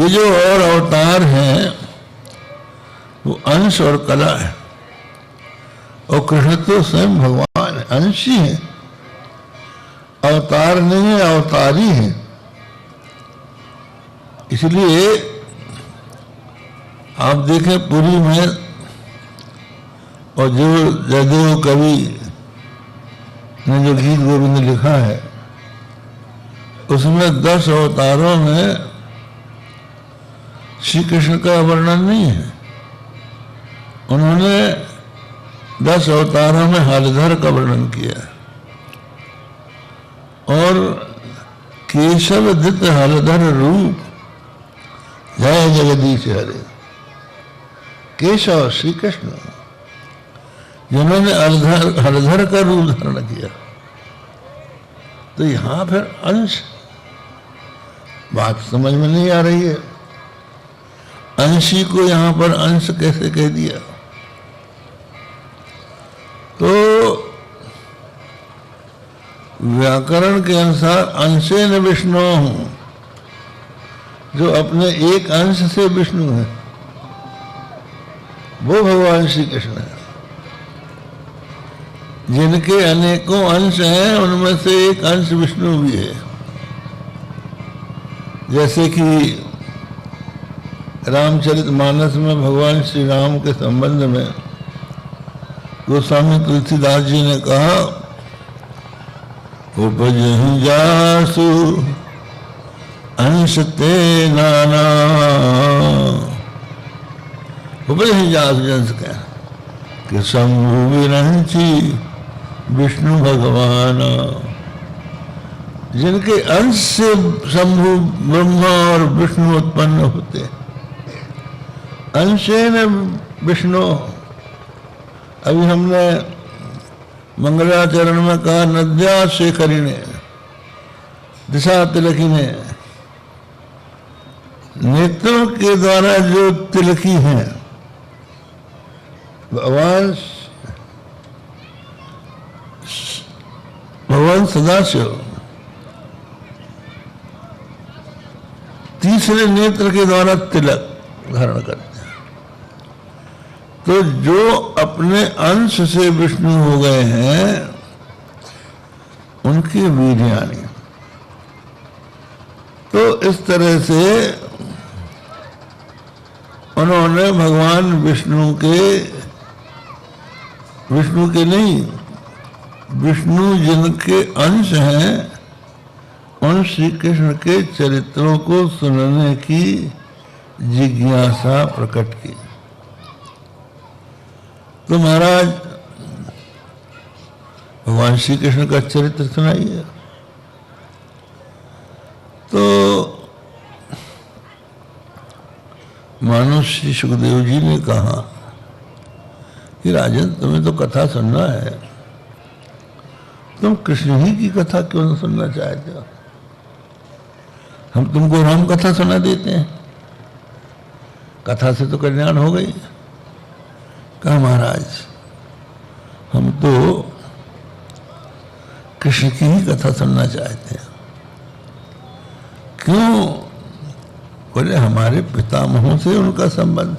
ये जो और अवतार हैं वो अंश और कला है, और कृष्ण तो स्वयं भगवान है, अंश ही है, अवतार नहीं है, अवतारी है। इसलिए आप देखें पुरी में, और जो जयदेव कवि ने जो गीत गोविंद लिखा है उसमें 10 अवतारों में श्री कृष्ण का वर्णन नहीं है। उन्होंने 10 अवतारों में हलधर का वर्णन किया और केशव दित हलधर रूप जय जगदीश हरे। केशव श्री कृष्ण जिन्होंने हलधर का रूप धारण किया, तो यहां फिर अंश, बात समझ में नहीं आ रही है। अंशी को यहां पर अंश कैसे कह दिया? तो व्याकरण के अनुसार अंशेन विष्णु, जो अपने एक अंश से विष्णु है वो भगवान श्री कृष्ण है। जिनके अनेकों अंश हैं उनमें से एक अंश विष्णु भी है। जैसे कि रामचरितमानस में भगवान श्री राम के संबंध में गोस्वामी तुलसीदास जी ने कहा, उपजहि जासु अंश ते नाना, उपजहि जासु अंश का कि शंभु विरंची विष्णु भगवान, जिनके अंश से शंभु ब्रह्मा और विष्णु उत्पन्न होते। अंशेन विष्णु, अभी हमने मंगलाचरण में कहा नद्या शेखरी ने, दिशा तिलकी ने, नेत्रों के द्वारा जो तिलकी हैं भगवान सदाशिव तीसरे नेत्र के द्वारा तिलक धारण करते हैं। तो जो अपने अंश से विष्णु हो गए हैं उनकी वीर्याणी। तो इस तरह से उन्होंने भगवान विष्णु के नहीं, विष्णु जिनके अंश हैं उन श्री कृष्ण के चरित्रों को सुनने की जिज्ञासा प्रकट की। तो महाराज भगवान श्री कृष्ण का चरित्र सुनाइए। तो मानो श्री सुखदेव जी ने कहा कि राजन तुम्हें तो कथा सुनना है, तुम कृष्ण ही की कथा क्यों न सुनना चाहते हो? हम तुमको राम कथा सुना देते हैं, कथा से तो कल्याण हो गई। कहा महाराज हम तो कृष्ण की ही कथा सुनना चाहते हैं। क्यों? बोले हमारे पितामहों से उनका संबंध।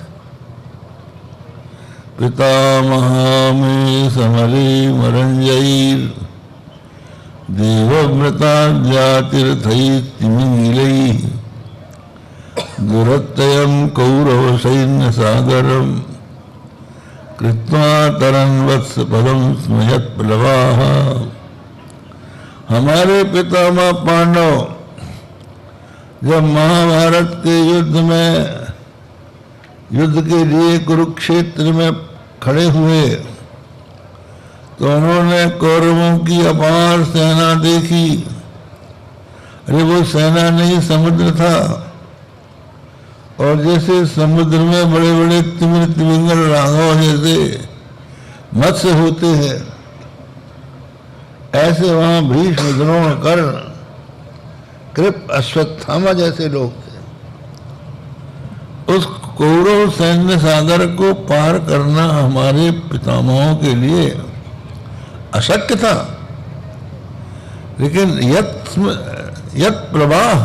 पितामहा में समरे मरंजयीर देवव्रता जातिरथैतिमिंगिलै दुरत्ययं कौरव सैन्य सागरम कृत्वा तरन् वत्स पदम स्मयत् प्लवाः। हमारे पितामह पांडव जब महाभारत के युद्ध के लिए कुरुक्षेत्र में खड़े हुए तो उन्होंने कौरवों की अपार सेना देखी। अरे वो सेना नहीं समुद्र था, और जैसे समुद्र में बड़े बड़े तिमिंगल राघव जैसे मत्स्य होते हैं, ऐसे वहां भीष्म द्रोण कर्ण कृप अश्वत्थामा जैसे लोग थे। उस कौरव सैन्य सागर को पार करना हमारे पितामहों के लिए अशक्य था। लेकिन यत प्रवाह,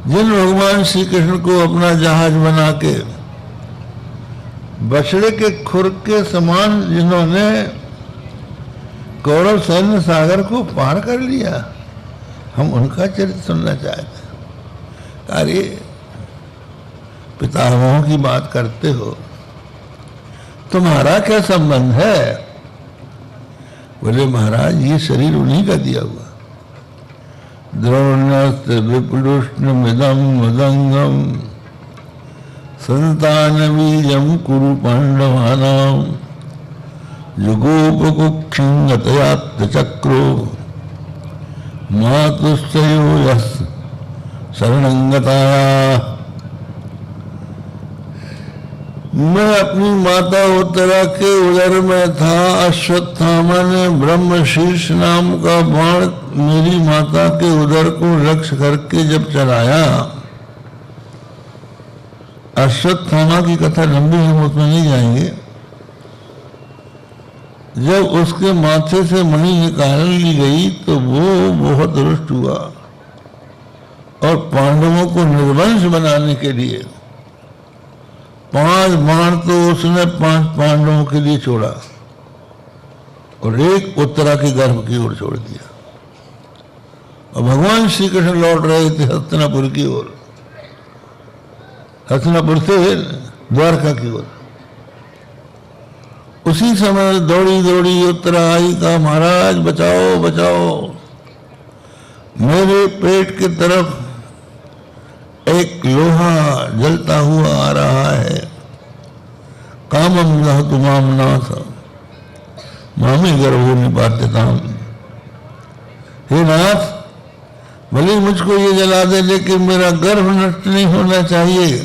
जिन भगवान श्री कृष्ण को अपना जहाज बना के बछड़े के खुर के समान जिन्होंने कौरव सैन्य सागर को पार कर लिया, हम उनका चरित्र सुनना चाहते हैं। अरे पितामहों की बात करते हो, तुम्हारा क्या संबंध है? बोले महाराज ये शरीर उन्हीं का दिया हुआ। द्रोण्यस्त्र विप्लुष्णमिदं मदंगम संतान बीजम कुरु पांडवानां युगोपकुक्षिंगतयात् चक्रो मातुश्चयो यः शरणं गताः। मैं अपनी माता उत्तरा के उदर में था। अश्वत्थामा ने ब्रह्मशीर्ष नाम का बाण मेरी माता के उदर को लक्ष्य करके जब चलाया, अश्वत्थामा की कथा लंबी है, हम उसमें नहीं जाएंगे। जब उसके माथे से मणि निकाल ली गई तो वो बहुत रुष्ट हुआ और पांडवों को निर्वंश बनाने के लिए 5 बाण तो उसने 5 पांडवों के लिए छोड़ा और एक उत्तरा के गर्भ की ओर छोड़ दिया। और भगवान श्री कृष्ण लौट रहे थे हस्तिनापुर की ओर, हस्तिनापुर से द्वारका की ओर। उसी समय दौड़ी दौड़ी उत्तरा आई, कहा महाराज बचाओ बचाओ, मेरे पेट की तरफ एक लोहा जलता हुआ आ रहा है। कामम न तुमाम नाथ मामी गर्भो निपात्यताम। हे नाथ, भले मुझको ये जला दे लेकिन मेरा गर्भ नष्ट नहीं होना चाहिए।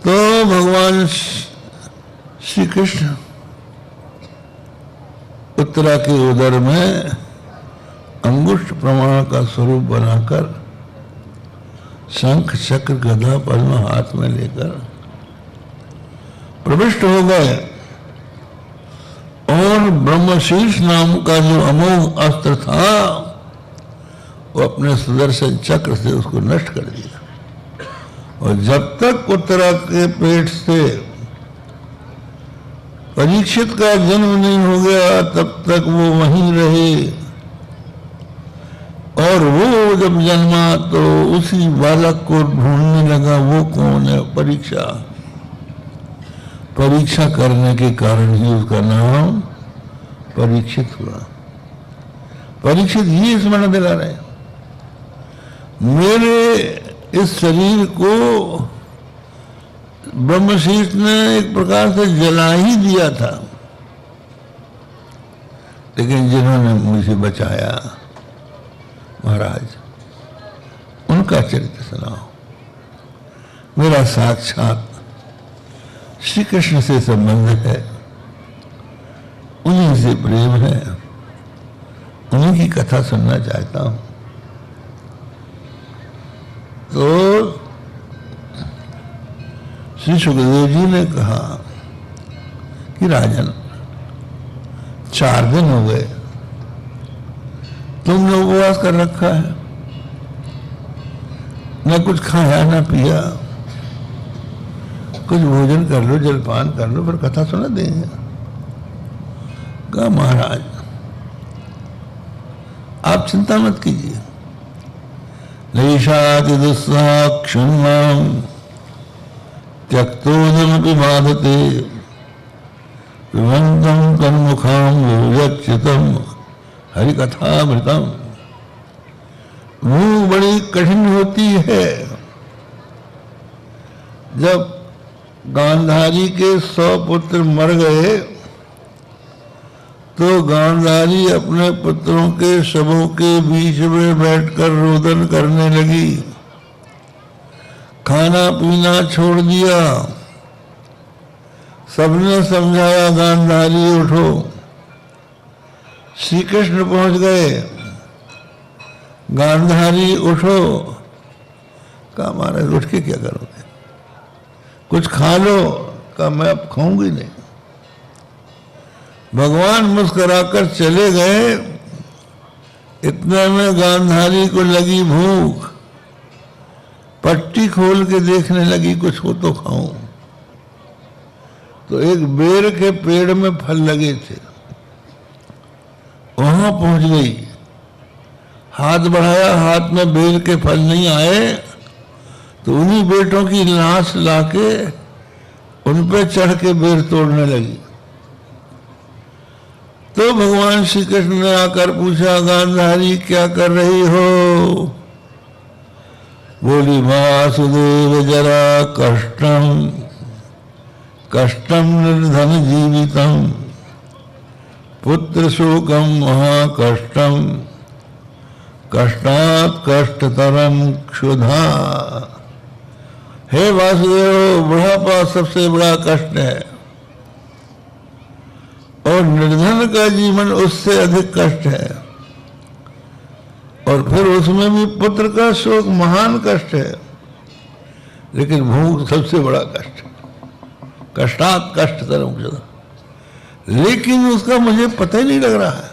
तो भगवान श्री कृष्ण उत्तरा के उदर में अंगुष्ठ प्रमाण का स्वरूप बनाकर शंख चक्र गदा पद्म हाथ में लेकर प्रविष्ट हो गए और ब्रह्मशीर्ष नाम का जो अमोघ अस्त्र था वो अपने सुदर्शन चक्र से उसको नष्ट कर दिया। और जब तक उत्तरा के पेट से परीक्षित का जन्म नहीं हो गया तब तक वो वहीं रहे। और वो जब जन्मा तो उसी बालक को ढूंढने लगा, वो कौन है? परीक्षा। परीक्षा करने के कारण ही उसका नाम परीक्षित हुआ। परीक्षित ये स्मरण दिला रहे, मेरे इस शरीर को ब्रह्मशीर्ष ने एक प्रकार से जला ही दिया था, लेकिन जिन्होंने मुझे बचाया महाराज, उनका चरित्र सुनाओ। मेरा साक्षात श्री कृष्ण से संबंध है, उन्हीं से प्रेम है, उन्हीं की कथा सुनना चाहता हूं। तो श्री सुखदेव जी ने कहा कि राजन 4 दिन हो गए तुमने उपवास कर रखा है, न कुछ खाया न पिया, कुछ भोजन कर लो, जलपान कर लो, फिर कथा सुना देंगे। कहा महाराज आप चिंता मत कीजिए, नैषाति दुस्साक्षुन्मां त्यक्तोदमपि बाधते पिबन्तं तन्मुखां योजच्युतं हरिकथामृतम। वो बड़ी कठिन होती है। जब गांधारी के 100 पुत्र मर गए तो गांधारी अपने पुत्रों के शवों के बीच में बैठकर रोदन करने लगी, खाना पीना छोड़ दिया। सबने समझाया गांधारी उठो। श्री कृष्ण पहुंच गए, गांधारी उठो। कहा महाराज उठ के क्या करोगे, कुछ खा लो। कहा मैं अब खाऊंगी नहीं। भगवान मुस्कुराकर चले गए, इतने में गांधारी को लगी भूख, पट्टी खोल के देखने लगी कुछ हो तो खाऊं। तो एक बेर के पेड़ में फल लगे थे, वहां पहुंच गई, हाथ बढ़ाया, हाथ में बेर के फल नहीं आए, तो उन्हीं बेटों की लाश लाके उन पे चढ़ के बेर तोड़ने लगी। तो भगवान श्री कृष्ण ने आकर पूछा, गांधारी क्या कर रही हो? बोली, वासुदेव जरा कष्टम कष्टम निर्धन जीवितम पुत्र शोकम महाकष्टम कष्टात् कष्टतरम क्षुधा। हे वासुदेव, बुढ़ापा सबसे बड़ा कष्ट है और निर्धन का जीवन उससे अधिक कष्ट है, और फिर उसमें भी पुत्र का शोक महान कष्ट है, लेकिन भूख सबसे बड़ा कष्ट, कष्टात् कष्टतरम क्षुधा। लेकिन उसका मुझे पता ही नहीं लग रहा है।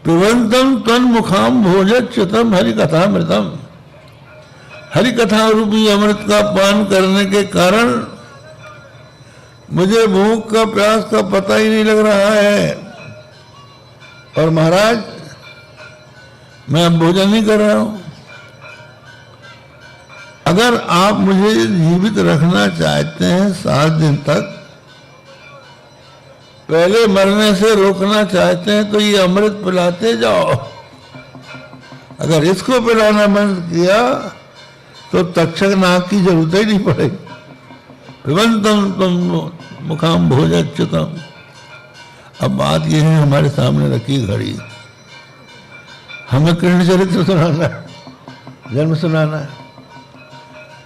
पिबंतम तन मुखाम भोजच्युतम हरि कथा मृतम। हरि कथा रूपी अमृत का पान करने के कारण मुझे भूख का प्यास का पता ही नहीं लग रहा है, और महाराज मैं अब भोजन नहीं कर रहा हूं। अगर आप मुझे जीवित रखना चाहते हैं 7 दिन तक, पहले मरने से रोकना चाहते हैं, तो ये अमृत पिलाते जाओ। अगर इसको पिलाना बंद किया तो तक्षक नाग की जरूरत ही नहीं पड़ेगी। पिबंतम तुम मुखाम भोजच्युतम। अब बात यह है, हमारे सामने रखी घड़ी, हमें कृष्ण चरित्र सुनाना है, जन्म सुनाना है,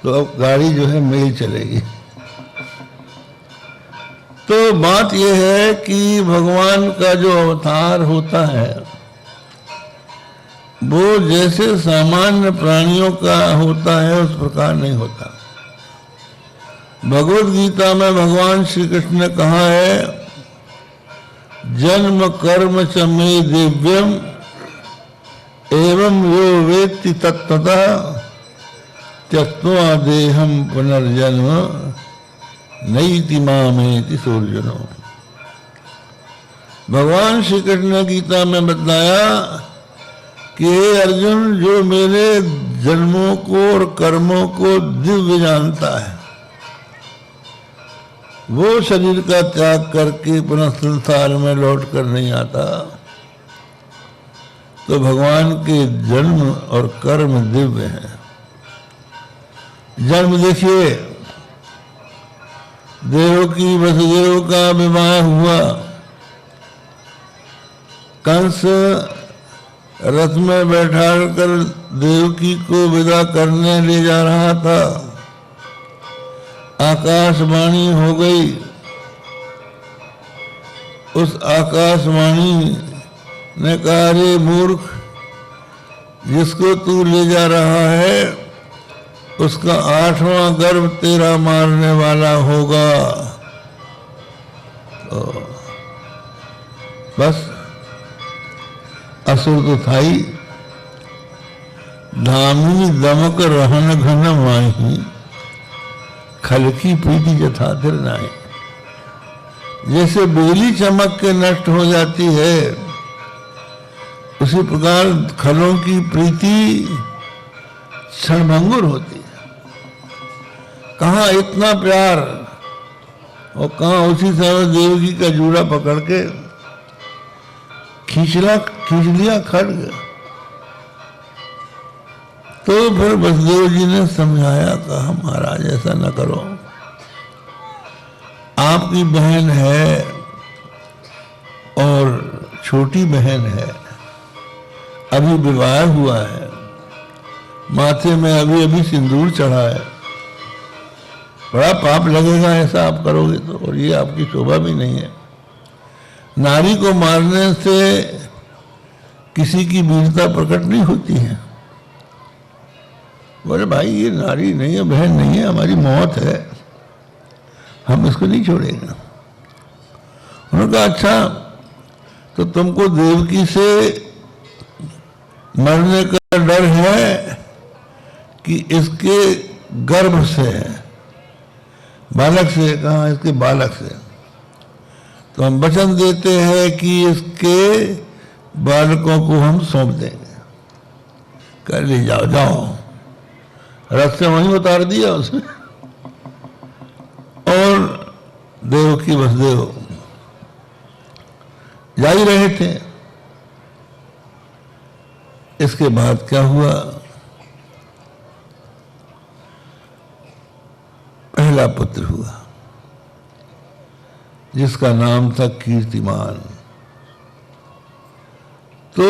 तो अब गाड़ी जो है मेल चलेगी। तो बात यह है कि भगवान का जो अवतार होता है वो जैसे सामान्य प्राणियों का होता है उस प्रकार नहीं होता। भगवत गीता में भगवान श्री कृष्ण ने कहा है, जन्म कर्म च मे दिव्यम एवं यो वेत्ति तत्त्वतः त्यक्त्वा देहं पुनर्जन्म नैति मामेति सोर्जुनो। भगवान श्री कृष्ण ने गीता में बताया कि हे अर्जुन, जो मेरे जन्मों को और कर्मों को दिव्य जानता है, वो शरीर का त्याग करके पुनः संसार में लौट कर नहीं आता। तो भगवान के जन्म और कर्म दिव्य हैं। जन्म देखिए, देवकी वसुदेव का विवाह हुआ, कंस रथ में बैठा कर देवकी को विदा करने ले जा रहा था। आकाशवाणी हो गई, उस आकाशवाणी ने कहा, रे मूर्ख, जिसको तू ले जा रहा है उसका 8वां गर्भ तेरा मारने वाला होगा। तो बस असुर तो था ही। धामी दमक रहन घन माही खलकी प्रीति जथा फिर नाई। जैसे बिजली चमक के नष्ट हो जाती है, उसी प्रकार खलों की प्रीति क्षणभंगुर होती है। कहाँ इतना प्यार, और कहाँ उसी समय देवकी का जूड़ा पकड़ के खींच लिया खड्ग। तो फिर वसुदेव जी ने समझाया, कहा महाराज ऐसा न करो, आपकी बहन है और छोटी बहन है, अभी विवाह हुआ है, माथे में अभी अभी सिंदूर चढ़ा है, बड़ा पाप लगेगा ऐसा आप करोगे तो, और ये आपकी शोभा भी नहीं है। नारी को मारने से किसी की वीरता प्रकट नहीं होती है। बोले भाई ये नारी नहीं है, बहन नहीं है, हमारी मौत है, हम इसको नहीं छोड़ेंगे। उन्होंने कहा अच्छा, तो तुमको देवकी से मरने का डर है कि इसके गर्भ से है, बालक से, कहा इसके बालक से। तो हम वचन देते हैं कि इसके बालकों को हम सौंप देंगे, कर ले जाओ जाओ। रथ से वहीं उतार दिया उसने, और देवकी वसुदेव जा ही रहे थे। इसके बाद क्या हुआ, पहला पुत्र हुआ जिसका नाम था कीर्तिमान। तो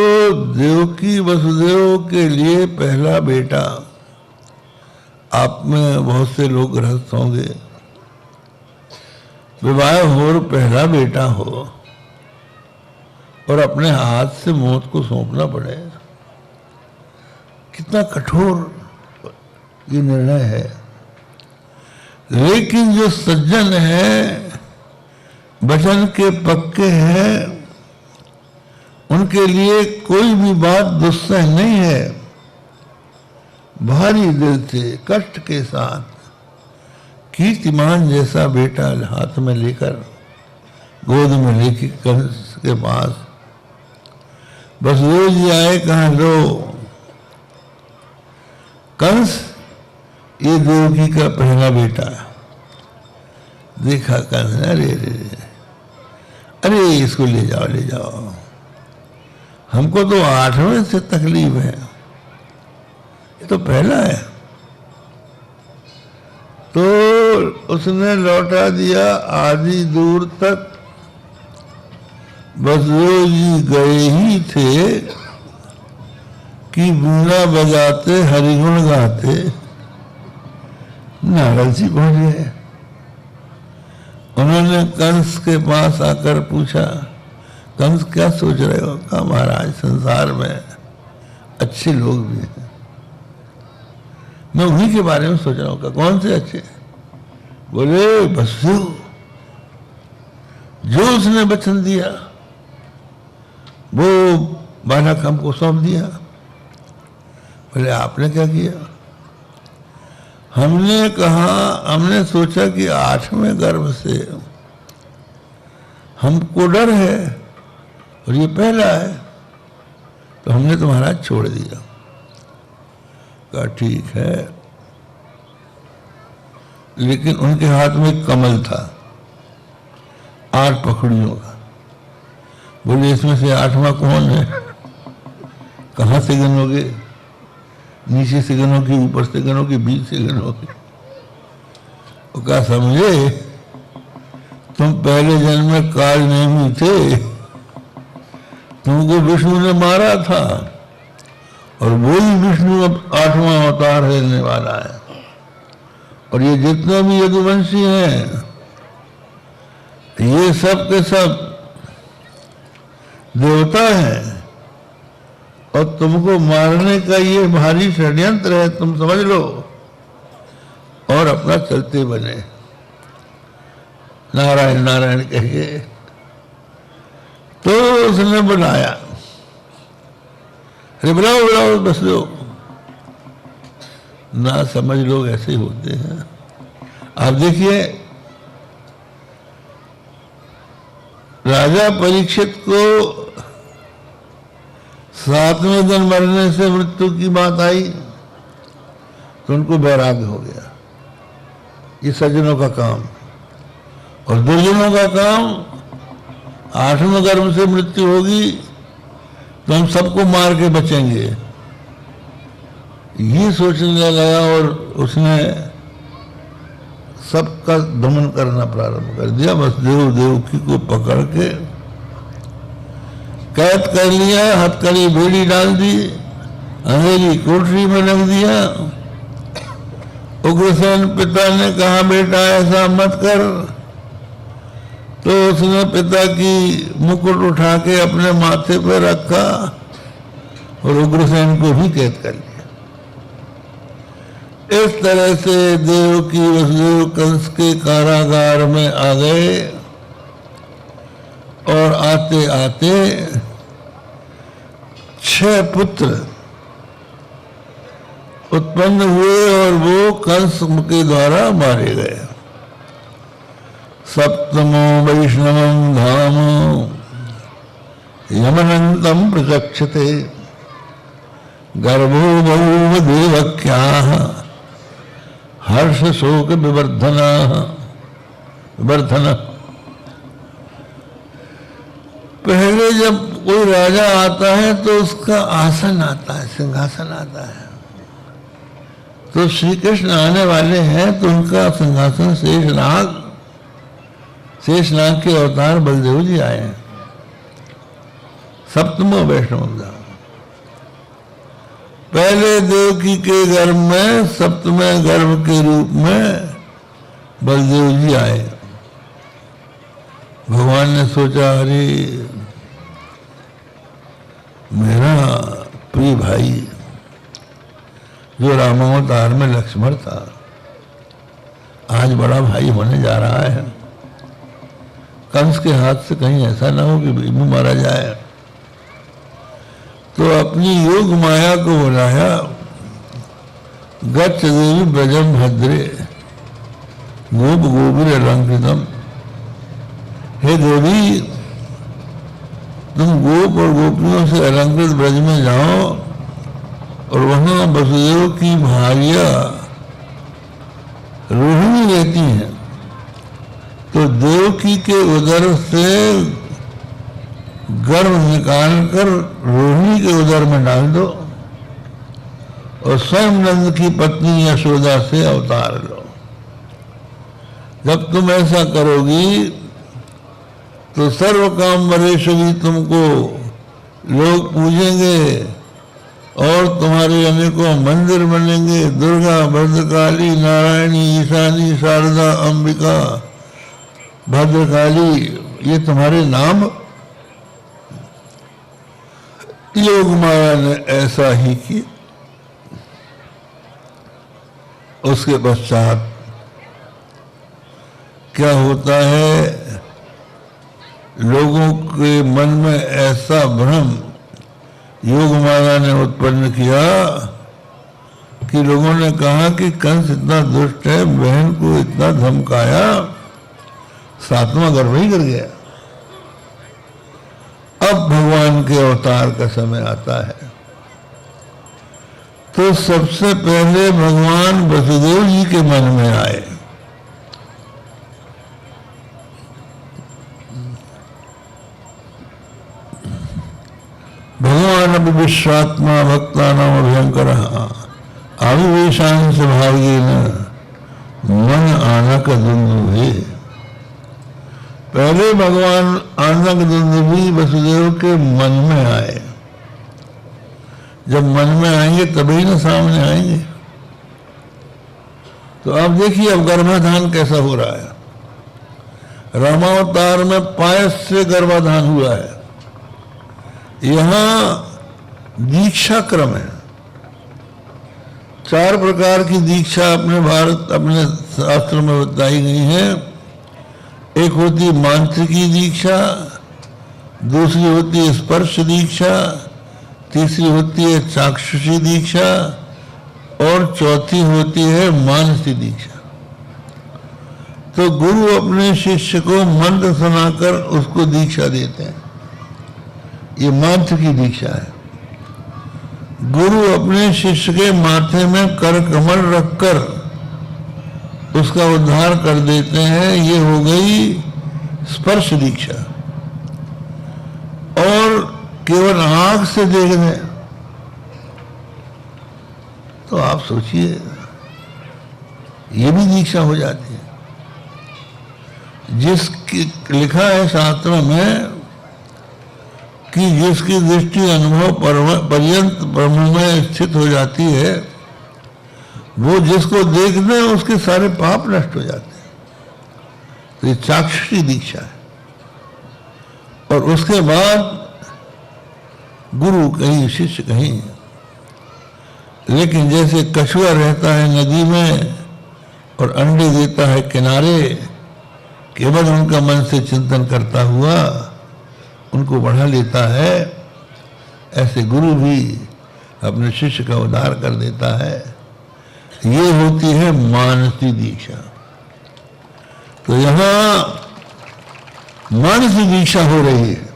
देवकी वसुदेव के लिए पहला बेटा, आप में बहुत से लोग गृहस्थ होंगे, विवाह हो और पहला बेटा हो और अपने हाथ से मौत को सौंपना पड़े, कितना कठोर ये निर्णय है। लेकिन जो सज्जन है, वचन के पक्के हैं, उनके लिए कोई भी बात दुस्सह नहीं है। भारी दिल से कष्ट के साथ कीर्तिमान जैसा बेटा हाथ में लेकर, गोद में लेकर कंस के पास बस रोज आए, कहा लो कंस, ये देवकी का पहला बेटा। देखा कंस, अरे अरे अरे इसको ले जाओ ले जाओ, हमको तो 8वें से तकलीफ है, ये तो पहला है। तो उसने लौटा दिया आधी दूर तक। वसुदेव जी गए ही थे कि वीणा बजाते हरिगुण गाते नारद जी पहुंच गए। उन्होंने कंस के पास आकर पूछा, कंस क्या सोच रहे हो? कहा महाराज संसार में अच्छे लोग भी हैं, मैं उन्हीं के बारे में सोच रहा हूँ। कौन से अच्छे? बोले वसुदेव, जो उसने वचन दिया वो बालक हमको सौंप दिया। बोले आपने क्या किया? हमने कहा, हमने सोचा कि 8वें गर्भ से हमको डर है और ये पहला है, तो हमने तुम्हारा छोड़ दिया। कहा ठीक है, लेकिन उनके हाथ में कमल था 8 पखड़ियों का। बोले इसमें से 8वां कौन है? कहाँ से गिनोगे? नीचे से गिनोगे, ऊपर से गिनोगे, बीच से गिनोगे? वो कहा समझे, तुम पहले जन्म में काल नेमी थे, तुमको विष्णु ने मारा था और वही विष्णु अब 8वां अवतार लेने वाला है। और ये जितने भी यदुवंशी हैं, ये सब के सब देवता हैं और तुमको मारने का ये भारी षड्यंत्र है, तुम समझ लो और अपना चलते बने। नारायण नारायण कहिए। तो उसने बुलाया, अरे बुलाओ बुलाओ, बस लो। ना समझ लोग ऐसे होते हैं। आप देखिए, राजा परीक्षित को 7वें दिन मरने से मृत्यु की बात आई तो उनको वैराग्य हो गया। ये सज्जनों का काम। और दुर्जनों का काम, 8वें गर्भ से मृत्यु होगी तो हम सबको मार के बचेंगे, ये सोचने लगा और उसने सबका दमन करना प्रारंभ कर दिया। बस देवकी को पकड़ के कैद कर लिया, हथकड़ी बेड़ी डाल दी, अंधेरी कोठरी में रख दिया। उग्रसेन पिता ने कहा बेटा ऐसा मत कर, तो उसने पिता की मुकुट उठा के अपने माथे पर रखा और उग्रसेन को भी कैद कर लिया। इस तरह से देवकी वसुदेव कंस के कारागार में आ गए और आते आते 6 पुत्र उत्पन्न हुए और वो कंस के द्वारा मारे गए। सप्तमो वैष्णवं धाम यमनंतम प्रचक्षते गर्भो बहु देवक्याः हर्ष शोक विवर्धना। पहले जब कोई राजा आता है तो उसका आसन आता है, सिंहासन आता है। तो श्री कृष्ण आने वाले हैं तो उनका सिंहासन शेषनाग के अवतार बलदेव जी आए हैं। सप्तमो वैष्णव धाम। पहले देवकी के गर्भ में सप्तमें गर्भ के रूप में बलदेव जी आए। भगवान ने सोचा, अरे मेरा प्रिय भाई जो रामावतार में लक्ष्मण था आज बड़ा भाई होने जा रहा है। कंस के हाथ से कहीं ऐसा ना हो कि भीम मारा जाए। तो अपनी योग माया को बुलाया, गच्छ देवी ब्रजम भद्रे गोप गोपुर अलंकृतम। हे देवी, तुम गोप और गोपियों से अलंकृत ब्रज में जाओ और वहां वसुदेव की भार्या रोहिणी रहती हैं। तो देवकी के उदर से गर्भ निकाल कर रोहिणी के उदर में डाल दो और स्वयं नंद की पत्नी यशोदा से अवतार लो। जब तुम ऐसा करोगी तो सर्व काम वरेश्वरी तुमको लोग पूजेंगे और तुम्हारे अनेकों मंदिर बनेंगे। दुर्गा, भद्रकाली, नारायणी, ईशानी, शारदा, अंबिका, भद्रकाली, ये तुम्हारे नाम। योग माया ने ऐसा ही की। उसके पश्चात क्या होता है, लोगों के मन में ऐसा भ्रम योग माया ने उत्पन्न किया कि लोगों ने कहा कि कंस इतना दुष्ट है, बहन को इतना धमकाया, 7वां गर्भ ही कर गया। अब भगवान के अवतार का समय आता है। तो सबसे पहले भगवान वसुदेव जी के मन में आए। भगवान अभी विश्वात्मा भक्ता नाम अभयंकर आविवेशांश भावेन मन आनक दुंदुभे। पहले भगवान आनक दुंदुभी वसुदेव के मन में आए। जब मन में आएंगे तभी ना सामने आएंगे। तो अब देखिए अब गर्भाधान कैसा हो रहा है। रामावतार में पायस से गर्भाधान हुआ है। यहां दीक्षा क्रम है। 4 प्रकार की दीक्षा अपने शास्त्र में बताई गई है। एक होती मांत्रिकी दीक्षा, दूसरी होती है स्पर्श दीक्षा, तीसरी होती है चाक्षुषी दीक्षा और चौथी होती है मानसी दीक्षा। तो गुरु अपने शिष्य को मंत्र सुनाकर उसको दीक्षा देते हैं। ये मंत्र की दीक्षा है। गुरु अपने शिष्य के माथे में कर कमल रखकर उसका उद्धार कर देते हैं। ये हो गई स्पर्श दीक्षा। और केवल आंख से देख दें तो आप सोचिए ये भी दीक्षा हो जाती है। जिसकी लिखा है शास्त्रों में कि जिसकी दृष्टि अनुभव पर्यंत ब्रह्म में स्थित हो जाती है, वो जिसको देखते हैं उसके सारे पाप नष्ट हो जाते हैं। तो ये चाक्षुषी दीक्षा है। और उसके बाद गुरु कहीं शिष्य कहीं। लेकिन जैसे कछुआ रहता है नदी में और अंडे देता है किनारे, केवल उनका मन से चिंतन करता हुआ उनको बढ़ा लेता है, ऐसे गुरु भी अपने शिष्य का उद्धार कर देता है। ये होती है मानसी दीक्षा। तो यहाँ मानसी दीक्षा हो रही है।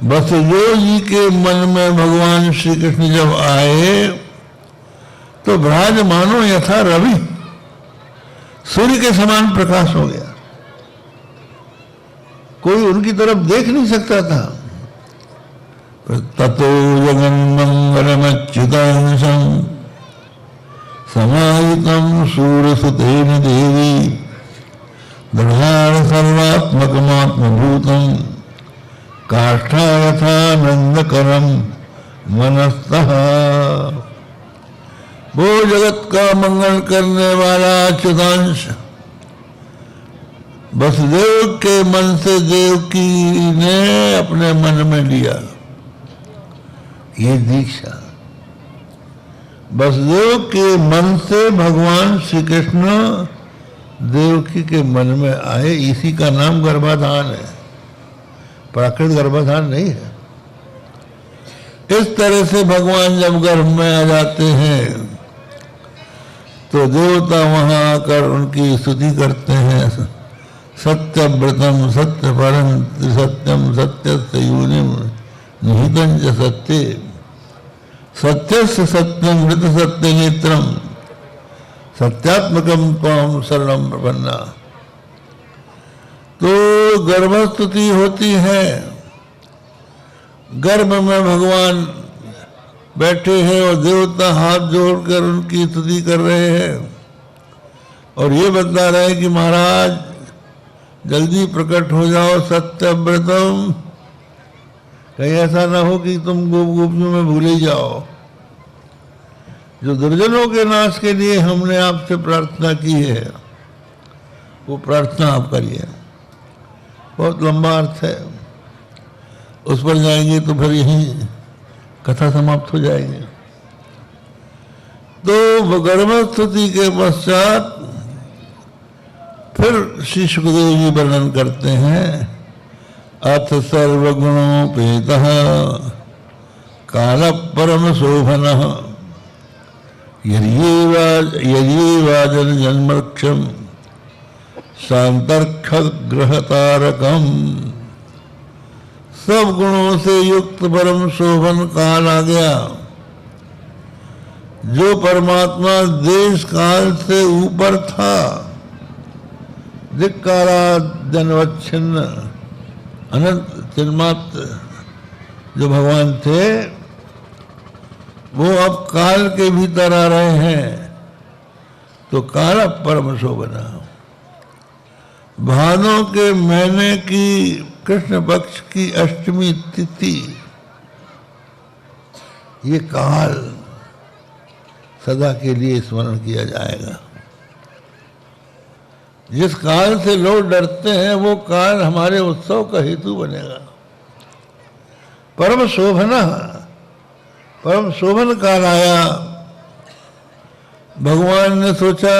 वसुदेव जी के मन में भगवान श्री कृष्ण जब आए तो विराजमानो यथा रवि, सूर्य के समान प्रकाश हो गया। कोई उनकी तरफ देख नहीं सकता था। ततो जगन मंगलमच्युतांशं समाहितं सूरसुतेन देवी दृढ़ सर्वात्मकमात्मभूतं काष्ठा यथानंदकरम मनस्तः। वो जगत का मंगल करने वाला अच्युतांश वसुदेव के मन से देवकी ने अपने मन में लिया। ये दीक्षा वसुदेव के मन से भगवान श्री कृष्ण देवकी के मन में आए, इसी का नाम गर्भाधान है, प्राकृत गर्भाधान नहीं है। इस तरह से भगवान जब गर्भ में आ जाते हैं तो देवता वहां आकर उनकी स्तुति करते हैं। सत्यव्रतम सत्यपरम सत्यम सत्यस्य योनिम निहितं च सत्ये सत्यस्य सत्यम मृत सत्य नेत्रम सत्यात्मकम त्वाम शरणम प्रपन्ना। तो गर्भस्तुति होती है। गर्भ में भगवान बैठे हैं और देवता हाथ जोड़कर उनकी स्तुति कर रहे हैं और ये बता रहे हैं कि महाराज जल्दी प्रकट हो जाओ, सत्यव्रतम। कहीं ऐसा ना हो कि तुम गोपियों में भूल ही जाओ। जो दुर्जनों के नाश के लिए हमने आपसे प्रार्थना की है वो प्रार्थना आप करिए। बहुत लंबा अर्थ है, उस पर जाएंगे तो फिर यही कथा समाप्त हो जाएगी। तो गर्भस्तुति के पश्चात फिर श्री सुखदेव जी वर्णन करते हैं। अथ सर्वगुणोपेतः काल परम शोभनः यदीवाजन जन्मक्षम शांतर्क्ष ग्रह तारकम। सब गुणों से युक्त परम शोभन काल आ गया, जो परमात्मा देश काल से ऊपर था। धिक्कारा जन्मच्छिन्न अनंत चिन्मात्र जो भगवान थे वो अब काल के भीतर आ रहे हैं। तो काल परम शोभना। भादों के महीने की कृष्ण पक्ष की अष्टमी तिथि, ये काल सदा के लिए स्मरण किया जाएगा। जिस काल से लोग डरते हैं वो काल हमारे उत्सव का हेतु बनेगा। परम शोभना, परम शोभन काल आया। भगवान ने सोचा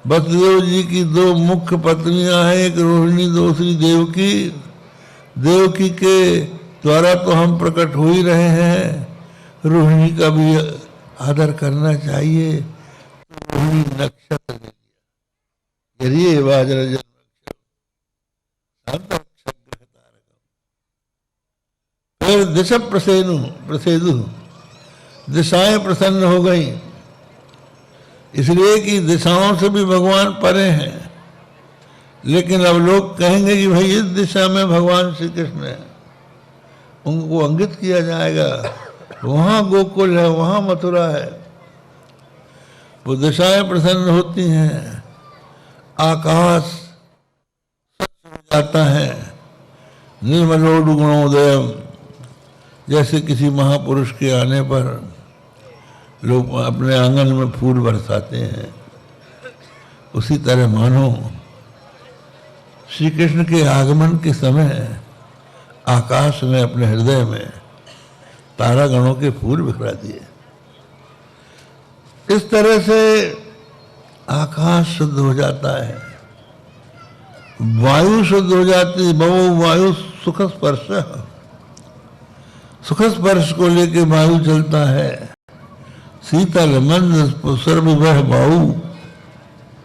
वसुदेव जी की दो मुख्य पत्नियां हैं, एक रोहिणी दूसरी देवकी। देवकी के द्वारा तो हम प्रकट हो ही रहे हैं, रोहिणी का भी आदर करना चाहिए। रोहिणी नक्षत्र ले लिया, यदि वाजर फिर दिशा प्रसेदु, दिशाएं प्रसन्न हो गई, इसलिए कि दिशाओं से भी भगवान परे हैं। लेकिन अब लोग कहेंगे कि भाई इस दिशा में भगवान श्री कृष्ण है, उनको अंकित किया जाएगा। वहां गोकुल है, वहां मथुरा है। वो दिशाएं प्रसन्न होती हैं, आकाश स्वच्छ हो जाता है। निर्मलोड गुणोदय, जैसे किसी महापुरुष के आने पर लोग अपने आंगन में फूल बरसाते हैं, उसी तरह मानो श्री कृष्ण के आगमन के समय आकाश ने अपने हृदय में तारागणों के फूल बिखरा दिए। इस तरह से आकाश शुद्ध हो जाता है, वायु शुद्ध हो जाती है। बहु वायु सुख स्पर्श, सुख स्पर्श को लेके वायु चलता है। शीतल मंद सर्व वह बाऊ